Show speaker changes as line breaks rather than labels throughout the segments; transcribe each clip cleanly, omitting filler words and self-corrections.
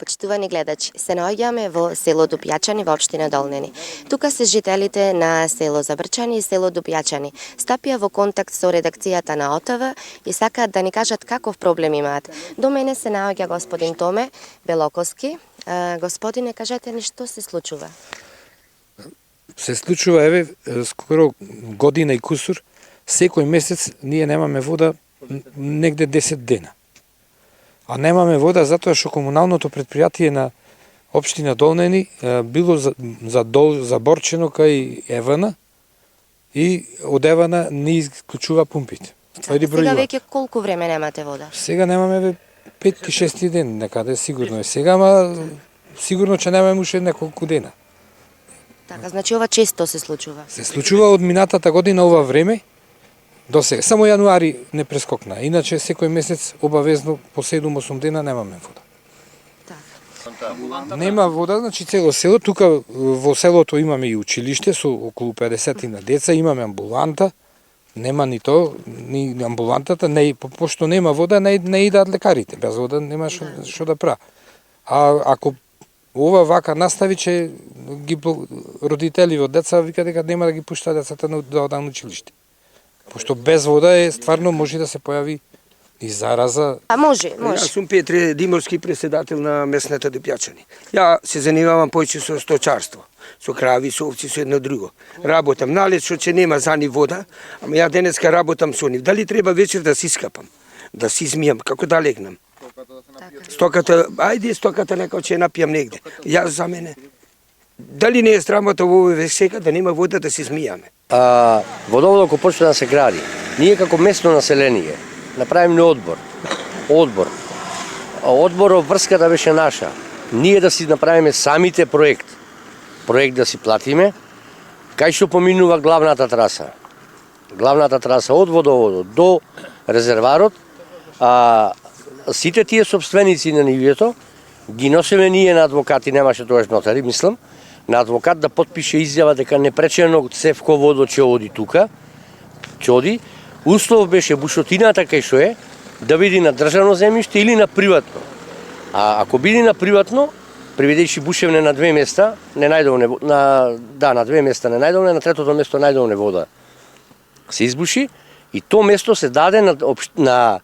Почитувани гледачи, се наоѓаме во село Дупјачани во општина Долнени. Тука се жителите на село Забрчани и село Дупјачани. Стапија во контакт со редакцијата на ОТВ и сакаат да ни кажат каков проблем имаат. До мене се наоѓа господин Томе Белоковски. Господине, кажете ни што се случува?
Се случува, еве, скоро година и кусур, секој месец ние немаме вода негде 10 дена. А немаме вода затоа што комуналното предпријатие на општина Долнени било заборчено кај Евана и од Евана не исклучува пумпите.
Сега веќе колку време немате вода?
Сега немаме 5-6 ден некаде, сигурно е сега, ама сигурно че немаме уште неколку дена.
Така, значи ова често се случува?
Се случува од минатата година ова време, до сега. Само јануари не прескокна. Иначе секој месец обавезно по 7-8 дена немаме вода.
Так.
Нема вода, значи цело село. Тука во селото имаме и училиште со околу 50 на деца, имаме амбуланта. Нема ни то, ни амбулантата, пошто нема вода, не идат лекарите. Без вода нема што да пра. А ако ова вака настави, че ги родители од деца викаат дека нема да ги пушта децата да одат на училиште. Пошто без вода стварно може да се појави и зараза.
А може.
Јас сум Петре Димовски, председател на местната Дупјачани. Ја се занимавам повеќе со сточарство, со крави, со овци, со едно друго. Работам налед што че нема за ни вода, ама ја денеска работам со нив. Дали треба вечер да си скапам, да си измијам, како да легнам? Стоката, ајде стоката нека ќе напијам негде. Јас за мене. Дали не е срамота во овој век да нема вода да се измијаме?
Водоводот ако почне да се гради, ние како местно население направиме одбор. Одборот врската беше наша. Ние да си направиме самите проект да си платиме, кај што поминува главната траса од водоводот до резерварот, сите тие собственици на нивјето ги носиме ние на адвокати, немаше тогаш нотари, мислам, на адвокат да потпише изјава дека непречено цевко водо ќе оди тука, Услов беше бушотината кај што е, да биде на државно земјиште или на приватно. А ако биде на приватно, приведејќи бушевне на две места, на две места не најдовне, на третото место најдовне вода се избуши и то место се даде на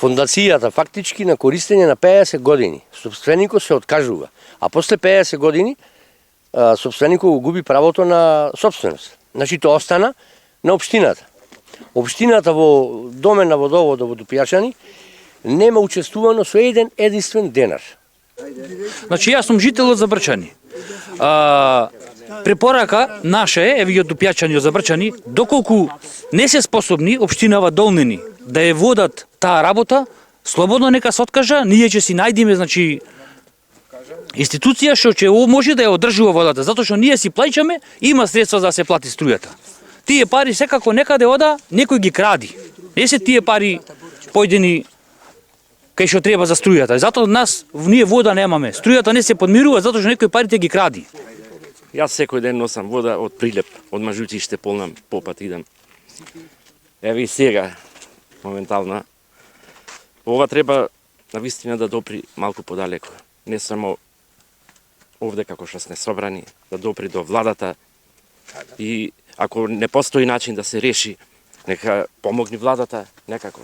фондацијата фактички на користење на 50 години. Собственикот се откажува, а после 50 години собственикот го губи правото на собственост. Значи тоа остана на општината. Општината во домен на водоводот во Дупјачани нема учествувано со еден единствен денар.
Значи јас сум жител од Забрчани. Препорака наша е, еве од Дупјачани, од Забрчани, доколку не се способни општинава Долнени да ја водат таа работа, слободно нека се откажа, ние ќе си најдеме, значи, институција што ќе може да ја одржува водата, затоа што ние си плаќаме, има средства за да се плати струјата. Тие пари секако некаде ода, некој ги кради. Не се тие пари појдени кај што треба за струјата. Затоа ние вода немаме. Струјата не се подмирува затоа што некој парите ги кради.
Јас секој ден носам вода од Прилеп, од Мажутиште полнам, попат идам. Еве и сега, моментално. Ова треба навистина да допри малку подалеку. Не само овде како што сме собрани, да допри до владата и ако не постои начин да се реши, нека помогне владата некако.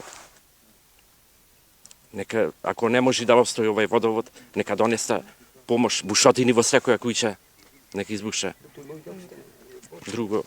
Нека, ако не може да обстои овај водовод, нека донеса помош, бушотини во секоја куќа, нека избуша. Друго,